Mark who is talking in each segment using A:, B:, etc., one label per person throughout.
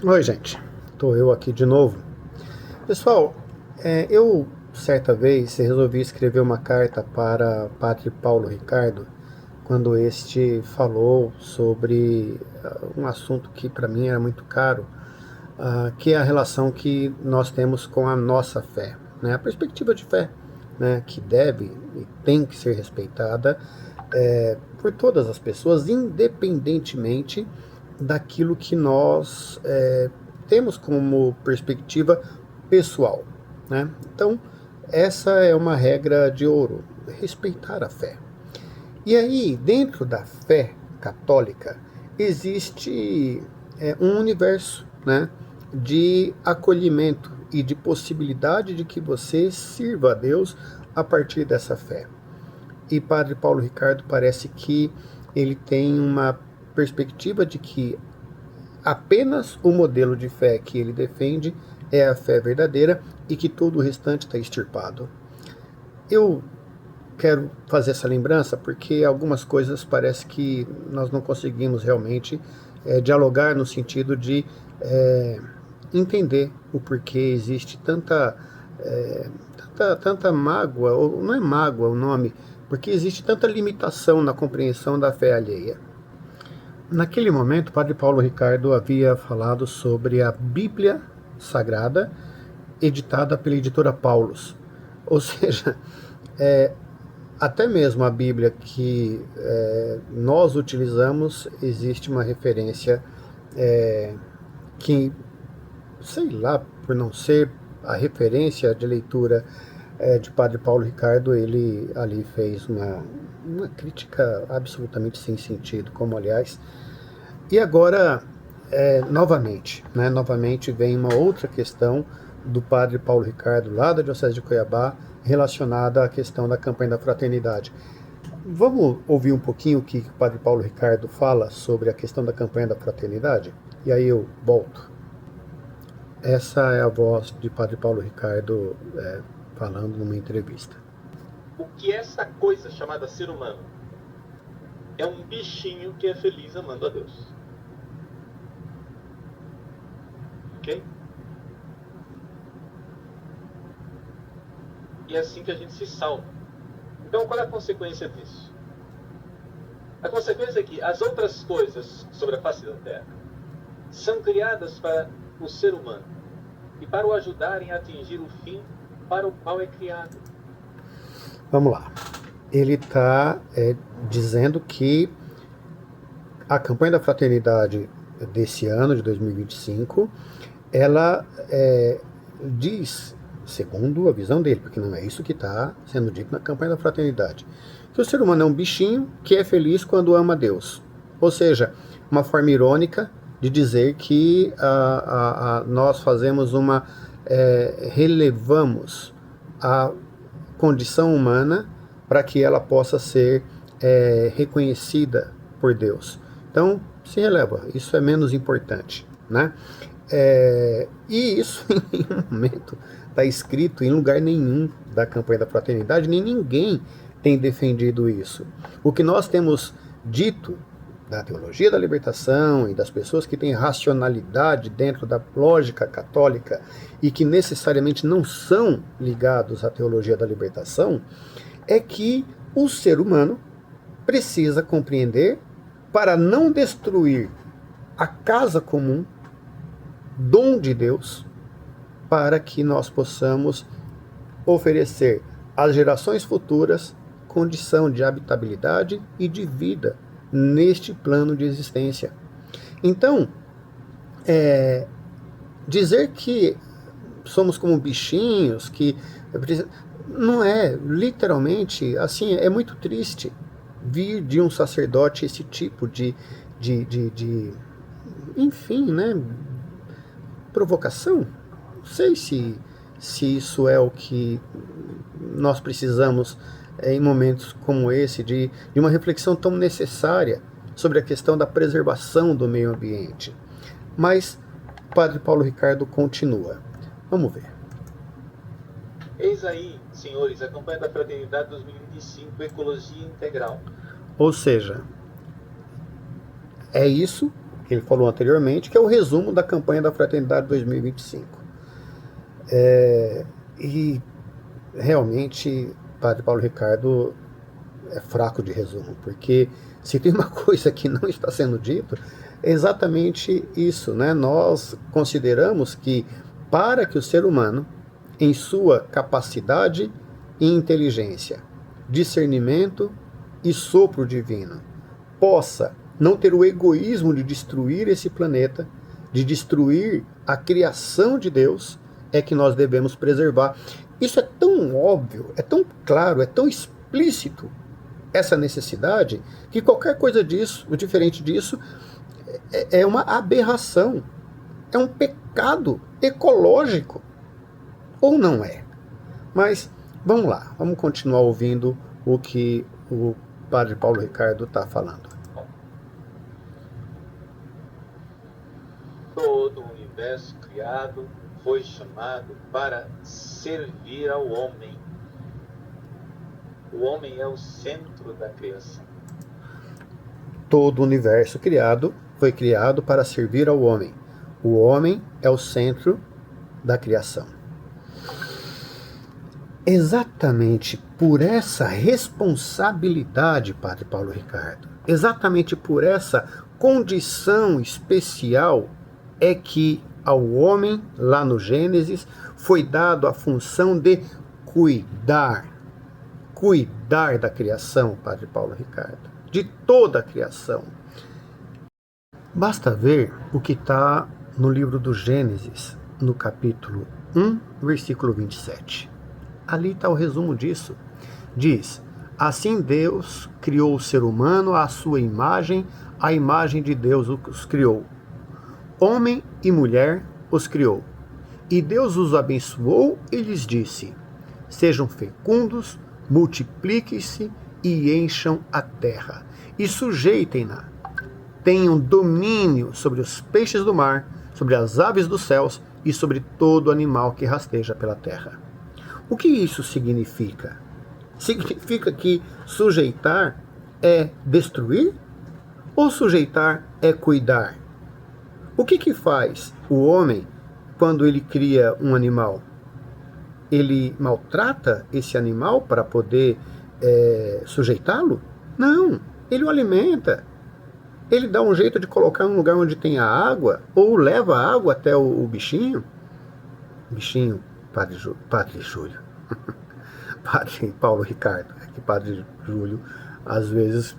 A: Oi, gente. Estou eu aqui de novo. Pessoal, eu certa vez resolvi escrever uma carta para Padre Paulo Ricardo quando este falou sobre um assunto que para mim era muito caro, que é a relação que nós temos com a nossa fé, né? A perspectiva de fé, né? Que deve e tem que ser respeitada por todas as pessoas, independentemente daquilo que nós temos como perspectiva pessoal, né? Então, essa é uma regra de ouro, respeitar a fé. E aí, dentro da fé católica, existe um universo, né, de acolhimento e de possibilidade de que você sirva a Deus a partir dessa fé. E Padre Paulo Ricardo parece que ele tem uma perspectiva de que apenas o modelo de fé que ele defende é a fé verdadeira e que todo o restante está extirpado. Eu quero fazer essa lembrança porque algumas coisas parece que nós não conseguimos realmente dialogar no sentido de entender o porquê existe tanta mágoa, ou não é mágoa o nome, porque existe tanta limitação na compreensão da fé alheia. Naquele momento, o Padre Paulo Ricardo havia falado sobre a Bíblia Sagrada, editada pela editora Paulus. Ou seja, até mesmo a Bíblia que nós utilizamos, existe uma referência que, sei lá, por não ser a referência de leitura de Padre Paulo Ricardo, ele ali fez uma crítica absolutamente sem sentido, como aliás. E agora, novamente vem uma outra questão do Padre Paulo Ricardo, lá da Diocese de Cuiabá, relacionada à questão da campanha da fraternidade. Vamos ouvir um pouquinho o que o Padre Paulo Ricardo fala sobre a questão da campanha da fraternidade? E aí eu volto. Essa é a voz de Padre Paulo Ricardo falando numa entrevista.
B: O que é essa coisa chamada ser humano? É um bichinho que é feliz amando a Deus. Ok? E é assim que a gente se salva. Então, qual é a consequência disso? A consequência é que as outras coisas sobre a face da Terra são criadas para o ser humano e para o ajudarem a atingir o fim para o qual é criado.
A: Vamos lá. Ele está dizendo que a campanha da fraternidade desse ano, de 2025, ela diz, segundo a visão dele, porque não é isso que está sendo dito na campanha da fraternidade, que o ser humano é um bichinho que é feliz quando ama a Deus. Ou seja, uma forma irônica de dizer que nós fazemos relevamos a condição humana para que ela possa ser reconhecida por Deus. Então, se releva, isso é menos importante, né? E isso em nenhum momento está escrito em lugar nenhum da campanha da fraternidade, nem ninguém tem defendido isso. O que nós temos dito da teologia da libertação e das pessoas que têm racionalidade dentro da lógica católica e que necessariamente não são ligados à teologia da libertação, é que o ser humano precisa compreender, para não destruir a casa comum, dom de Deus, para que nós possamos oferecer às gerações futuras condição de habitabilidade e de vida neste plano de existência. Então, dizer que somos como bichinhos, que não é, literalmente, assim, é muito triste vir de um sacerdote esse tipo de enfim, né, provocação. Não sei se isso é o que nós precisamos em momentos como esse, de uma reflexão tão necessária sobre a questão da preservação do meio ambiente. Mas Padre Paulo Ricardo continua. Vamos ver.
B: Eis aí, senhores, a campanha da Fraternidade 2025, Ecologia Integral.
A: Ou seja, é isso que ele falou anteriormente, que é o resumo da campanha da Fraternidade 2025. E realmente, Padre Paulo Ricardo é fraco de resumo, porque se tem uma coisa que não está sendo dito, é exatamente isso, né? Nós consideramos que para que o ser humano, em sua capacidade e inteligência, discernimento e sopro divino, possa não ter o egoísmo de destruir esse planeta, de destruir a criação de Deus, é que nós devemos preservar. Isso é tão óbvio, é tão claro, é tão explícito, essa necessidade, que qualquer coisa disso, diferente disso, é uma aberração, é um pecado ecológico, ou não é? Mas vamos lá, vamos continuar ouvindo o que o Padre Paulo Ricardo está falando.
B: Todo o universo criado foi chamado para servir ao homem. O homem é o centro da criação.
A: Todo o universo criado foi criado para servir ao homem. O homem é o centro da criação. Exatamente por essa responsabilidade, Padre Paulo Ricardo, exatamente por essa condição especial, é que ao homem, lá no Gênesis, foi dado a função de cuidar da criação, Padre Paulo Ricardo, de toda a criação. Basta ver o que está no livro do Gênesis, no capítulo 1, versículo 27. Ali está o resumo disso. Diz: assim Deus criou o ser humano à sua imagem, a imagem de Deus os criou. Homem e mulher os criou. E Deus os abençoou e lhes disse: sejam fecundos, multipliquem-se e encham a terra, e sujeitem-na. Tenham domínio sobre os peixes do mar, sobre as aves dos céus e sobre todo animal que rasteja pela terra. O que isso significa? Significa que sujeitar é destruir? Ou sujeitar é cuidar? O que faz o homem quando ele cria um animal? Ele maltrata esse animal para poder sujeitá-lo? Não, ele o alimenta. Ele dá um jeito de colocar em um lugar onde tenha água, ou leva a água até o bichinho. Bichinho, Padre Júlio. Padre Paulo Ricardo. É que Padre Júlio, às vezes,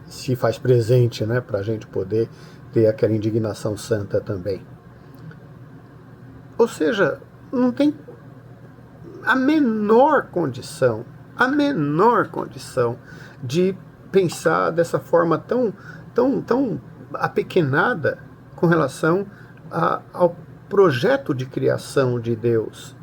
A: se faz presente, né, para a gente poder ter aquela indignação santa também. Ou seja, não tem a menor condição de pensar dessa forma tão apequenada com relação ao projeto de criação de Deus.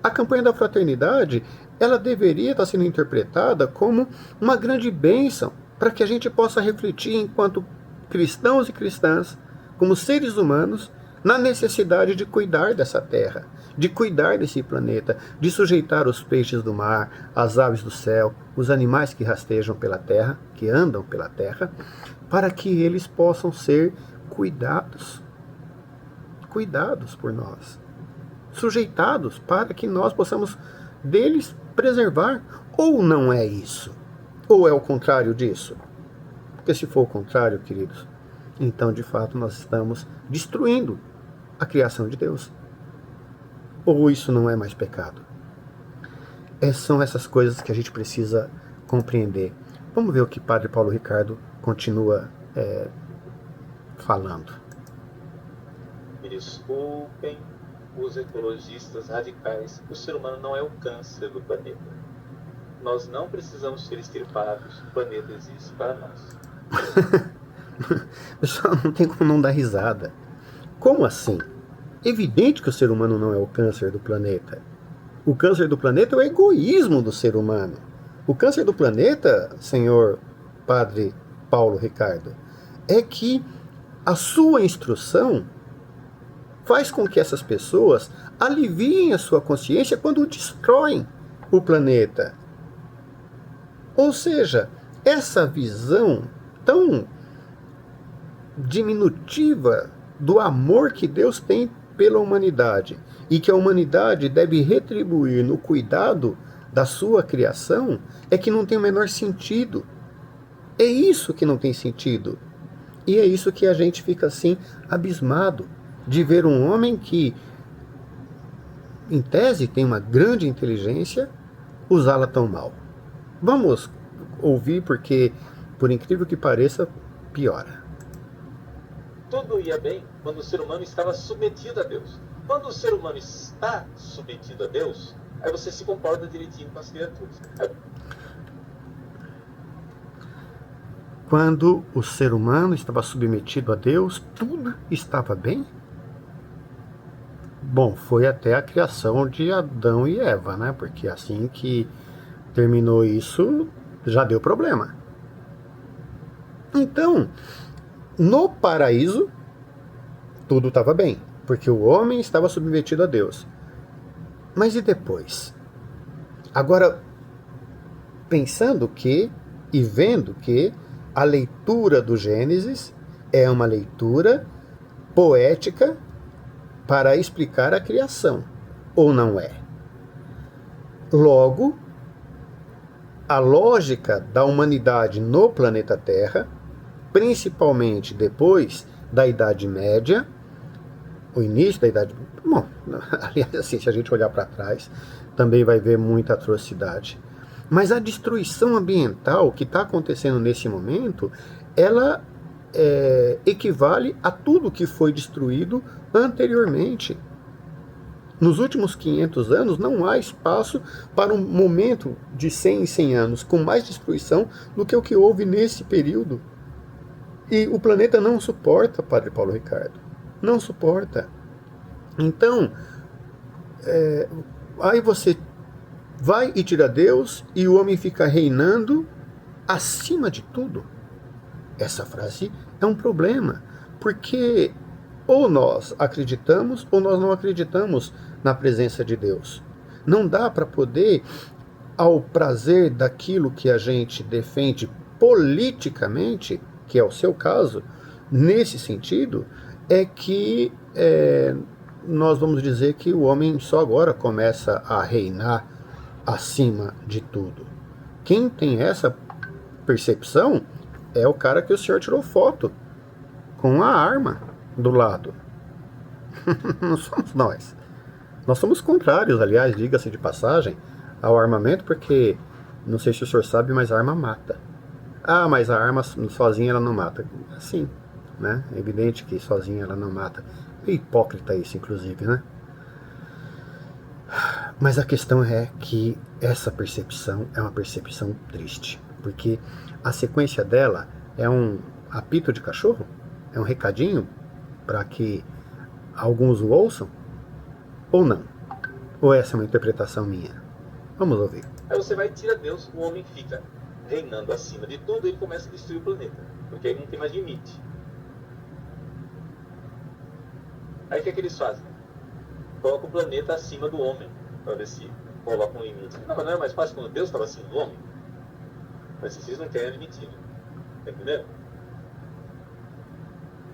A: A campanha da fraternidade, ela deveria estar sendo interpretada como uma grande bênção para que a gente possa refletir enquanto cristãos e cristãs, como seres humanos, na necessidade de cuidar dessa terra, de cuidar desse planeta, de sujeitar os peixes do mar, as aves do céu, os animais que rastejam pela terra, que andam pela terra, para que eles possam ser cuidados por nós, sujeitados para que nós possamos deles preservar. Ou não é isso? Ou é o contrário disso? Porque se for o contrário, queridos, então de fato nós estamos destruindo a criação de Deus. Ou isso não é mais pecado? São essas coisas que a gente precisa compreender. Vamos ver o que Padre Paulo Ricardo continua falando.
B: Me desculpem os ecologistas radicais, o ser humano não é o câncer do planeta. Nós não precisamos ser extirpados, o planeta existe para nós.
A: Pessoal, não tem como não dar risada. Como assim? Evidente que o ser humano não é o câncer do planeta. O câncer do planeta é o egoísmo do ser humano. O câncer do planeta, senhor Padre Paulo Ricardo, é que a sua instrução faz com que essas pessoas aliviem a sua consciência quando destroem o planeta. Ou seja, essa visão tão diminutiva do amor que Deus tem pela humanidade e que a humanidade deve retribuir no cuidado da sua criação, é que não tem o menor sentido. É isso que não tem sentido. E é isso que a gente fica assim abismado de ver um homem que, em tese, tem uma grande inteligência, usá-la tão mal. Vamos ouvir porque, por incrível que pareça, piora.
B: Tudo ia bem quando o ser humano estava submetido a Deus. Quando o ser humano está submetido a Deus, aí você se comporta direitinho com as criaturas.
A: Quando o ser humano estava submetido a Deus, tudo estava bem? Bom, foi até a criação de Adão e Eva, né? Porque assim que terminou isso, já deu problema. Então, no paraíso, tudo estava bem, porque o homem estava submetido a Deus. Mas e depois? Agora, pensando que e vendo que a leitura do Gênesis é uma leitura poética para explicar a criação, ou não é? Logo, a lógica da humanidade no planeta Terra, principalmente depois da Idade Média, o início da Idade... Bom, aliás, assim, se a gente olhar para trás, também vai ver muita atrocidade. Mas a destruição ambiental que está acontecendo nesse momento, ela equivale a tudo que foi destruído anteriormente. Nos últimos 500 anos, não há espaço para um momento de 100 em 100 anos com mais destruição do que o que houve nesse período. E o planeta não suporta, Padre Paulo Ricardo. Não suporta. Então, aí você vai e tira Deus e o homem fica reinando acima de tudo. Essa frase é um problema, porque ou nós acreditamos ou nós não acreditamos na presença de Deus. Não dá para poder, ao prazer daquilo que a gente defende politicamente, que é o seu caso, nesse sentido, é que nós vamos dizer que o homem só agora começa a reinar acima de tudo. Quem tem essa percepção é o cara que o senhor tirou foto com a arma do lado. Não somos nós. Nós somos contrários, aliás, diga-se de passagem, ao armamento, porque, não sei se o senhor sabe, mas a arma mata. Ah, mas a arma sozinha ela não mata. Sim, né? É evidente que sozinha ela não mata. É hipócrita isso, inclusive, né? Mas a questão é que essa percepção é uma percepção triste, porque a sequência dela é um apito de cachorro, é um recadinho para que alguns o ouçam, ou não? Ou essa é uma interpretação minha? Vamos ouvir.
B: Aí você vai e tira Deus, o homem fica reinando acima de tudo e ele começa a destruir o planeta, porque aí não tem mais limite. Aí o que é que eles fazem? Coloca o planeta acima do homem, para ver se coloca um limite. Não, mas não é mais fácil quando Deus estava acima do homem? Mas vocês não querem admitir, tá entendendo?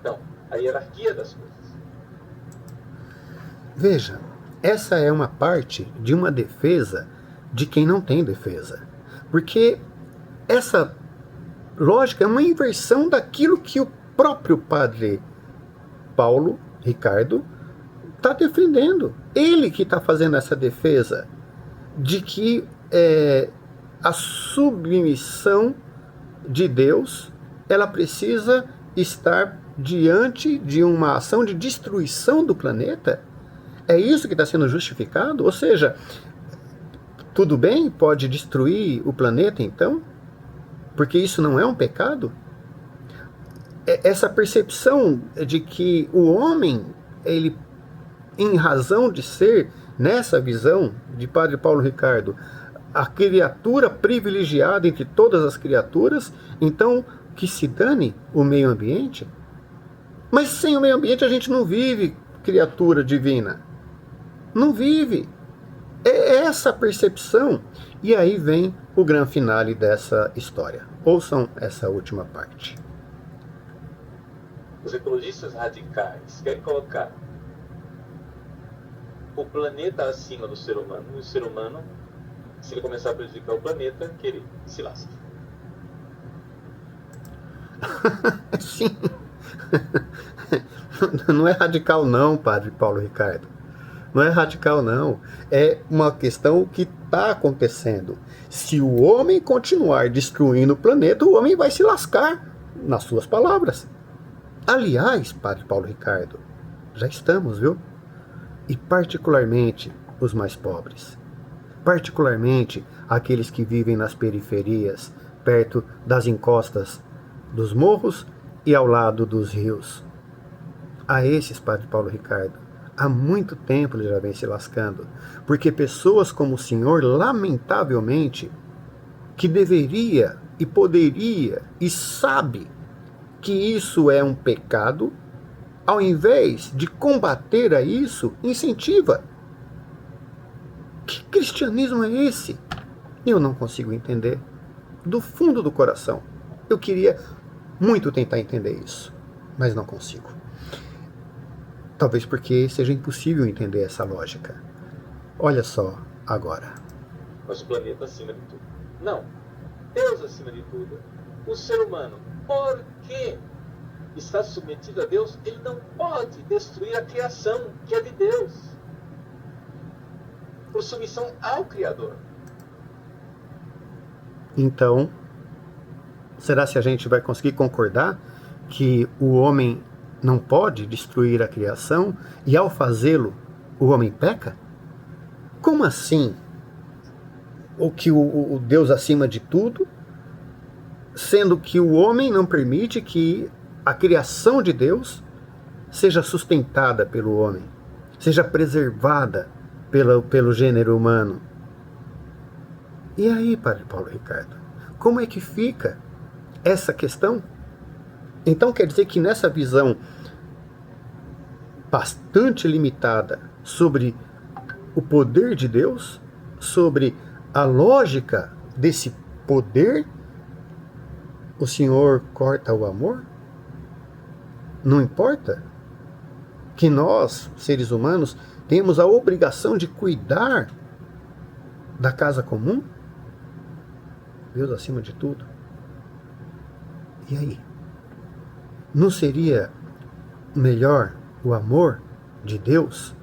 B: Então, a hierarquia das coisas.
A: Veja, essa é uma parte de uma defesa de quem não tem defesa. Porque essa lógica é uma inversão daquilo que o próprio padre Paulo Ricardo está defendendo. Ele que está fazendo essa defesa de que a submissão de Deus, ela precisa estar diante de uma ação de destruição do planeta. É isso que está sendo justificado? Ou seja, tudo bem, pode destruir o planeta então? Porque isso não é um pecado? Essa percepção de que o homem, ele, em razão de ser, nessa visão de Padre Paulo Ricardo, a criatura privilegiada entre todas as criaturas, então que se dane o meio ambiente? Mas sem o meio ambiente a gente não vive, criatura divina. Não vive. É essa percepção. E aí vem o grande finale dessa história. Ouçam essa última parte.
B: Os ecologistas radicais querem colocar o planeta acima do ser humano, e o ser humano, se ele começar a prejudicar o planeta, que ele se lasca.
A: Sim. Não é radical não, Padre Paulo Ricardo. Não é radical não. É uma questão que está acontecendo. Se o homem continuar destruindo o planeta, o homem vai se lascar, nas suas palavras. Aliás, Padre Paulo Ricardo, já estamos, viu? E particularmente os mais pobres. Particularmente aqueles que vivem nas periferias, perto das encostas dos morros e ao lado dos rios. A esses, Padre Paulo Ricardo, há muito tempo ele já vem se lascando, porque pessoas como o senhor, lamentavelmente, que deveria e poderia e sabe que isso é um pecado, ao invés de combater a isso, incentiva. Que cristianismo é esse? Eu não consigo entender. Do fundo do coração. Eu queria muito tentar entender isso, mas não consigo. Talvez porque seja impossível entender essa lógica. Olha só agora.
B: Mas o planeta acima de tudo. Não. Deus acima de tudo. O ser humano, porque está submetido a Deus, ele não pode destruir a criação que é de Deus. Por submissão ao Criador.
A: Então, será se a gente vai conseguir concordar que o homem não pode destruir a criação e ao fazê-lo o homem peca? Como assim? O que o Deus acima de tudo, sendo que o homem não permite que a criação de Deus seja sustentada pelo homem, seja preservada pelo gênero humano. E aí, Padre Paulo Ricardo, como é que fica essa questão? Então quer dizer que nessa visão bastante limitada sobre o poder de Deus, sobre a lógica desse poder, o Senhor corta o amor? Não importa que nós, seres humanos, temos a obrigação de cuidar da casa comum? Deus acima de tudo. E aí? Não seria melhor o amor de Deus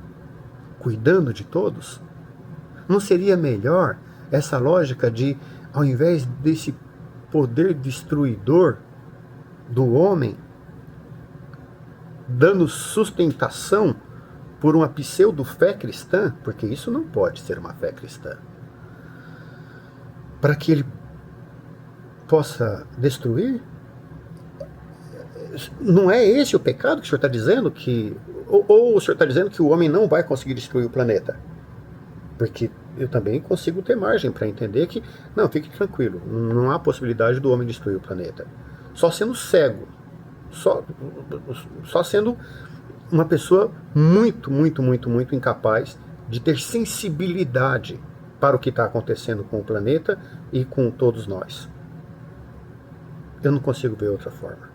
A: cuidando de todos? Não seria melhor essa lógica de, ao invés desse poder destruidor do homem, dando sustentação por uma pseudo-fé cristã, porque isso não pode ser uma fé cristã, para que ele possa destruir? Não é esse o pecado que o senhor está dizendo? Ou o senhor está dizendo que o homem não vai conseguir destruir o planeta? Porque eu também consigo ter margem para entender que, não, fique tranquilo, não há possibilidade do homem destruir o planeta. Só sendo cego, só sendo uma pessoa muito, muito, muito, muito incapaz de ter sensibilidade para o que está acontecendo com o planeta e com todos nós. Eu não consigo ver outra forma.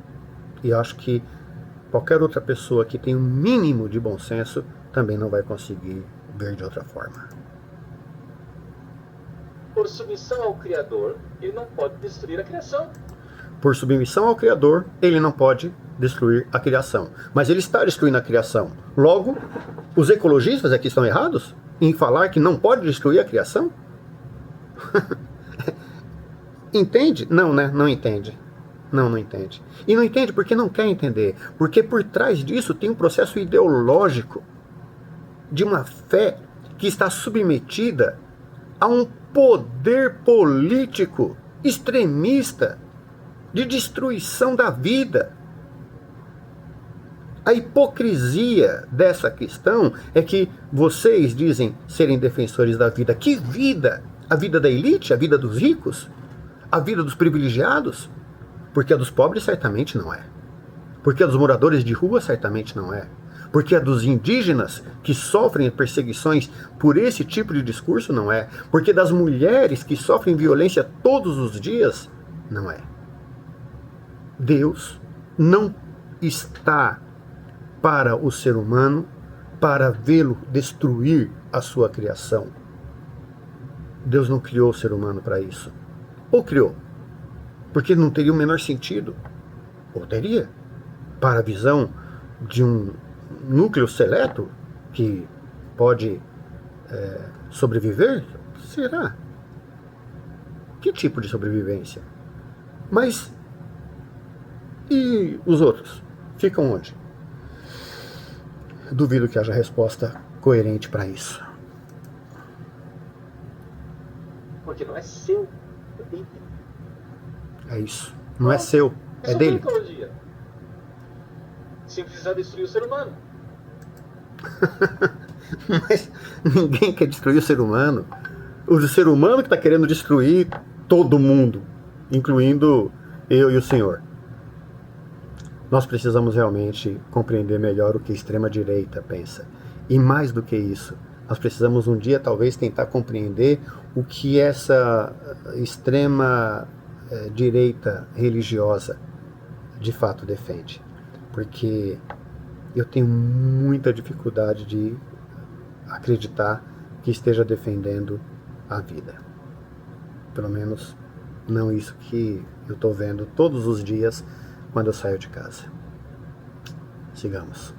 A: E acho que qualquer outra pessoa que tem um mínimo de bom senso também não vai conseguir ver de outra forma.
B: Por submissão ao Criador, ele não pode destruir a criação.
A: Por submissão ao Criador, ele não pode destruir a criação. Mas ele está destruindo a criação. Logo, os ecologistas aqui estão errados em falar que não pode destruir a criação? Entende? Não, né? Não entende. Não entende. E não entende porque não quer entender. Porque por trás disso tem um processo ideológico de uma fé que está submetida a um poder político extremista de destruição da vida. A hipocrisia dessa questão é que vocês dizem serem defensores da vida. Que vida? A vida da elite? A vida dos ricos? A vida dos privilegiados? Porque a dos pobres certamente não é. Porque a dos moradores de rua certamente não é. Porque a dos indígenas que sofrem perseguições por esse tipo de discurso não é. Porque das mulheres que sofrem violência todos os dias não é. Deus não está para o ser humano, para vê-lo destruir a sua criação. Deus não criou o ser humano para isso. Ou criou, porque não teria o menor sentido. Ou teria, para a visão de um núcleo seleto que pode sobreviver? Será? Que tipo de sobrevivência? Mas e os outros? Ficam onde? Duvido que haja resposta coerente para isso.
B: Porque não é seu, é dele.
A: É isso. Não é seu, é
B: Isso
A: dele.
B: foi ecologia. Sem precisar destruir o ser humano.
A: Mas ninguém quer destruir o ser humano. O ser humano que está querendo destruir todo mundo, incluindo eu e o senhor. Nós precisamos realmente compreender melhor o que a extrema-direita pensa. E mais do que isso, nós precisamos um dia talvez tentar compreender o que essa extrema-direita religiosa de fato defende. Porque eu tenho muita dificuldade de acreditar que esteja defendendo a vida. Pelo menos não isso que eu estou vendo todos os dias quando eu saio de casa. Sigamos.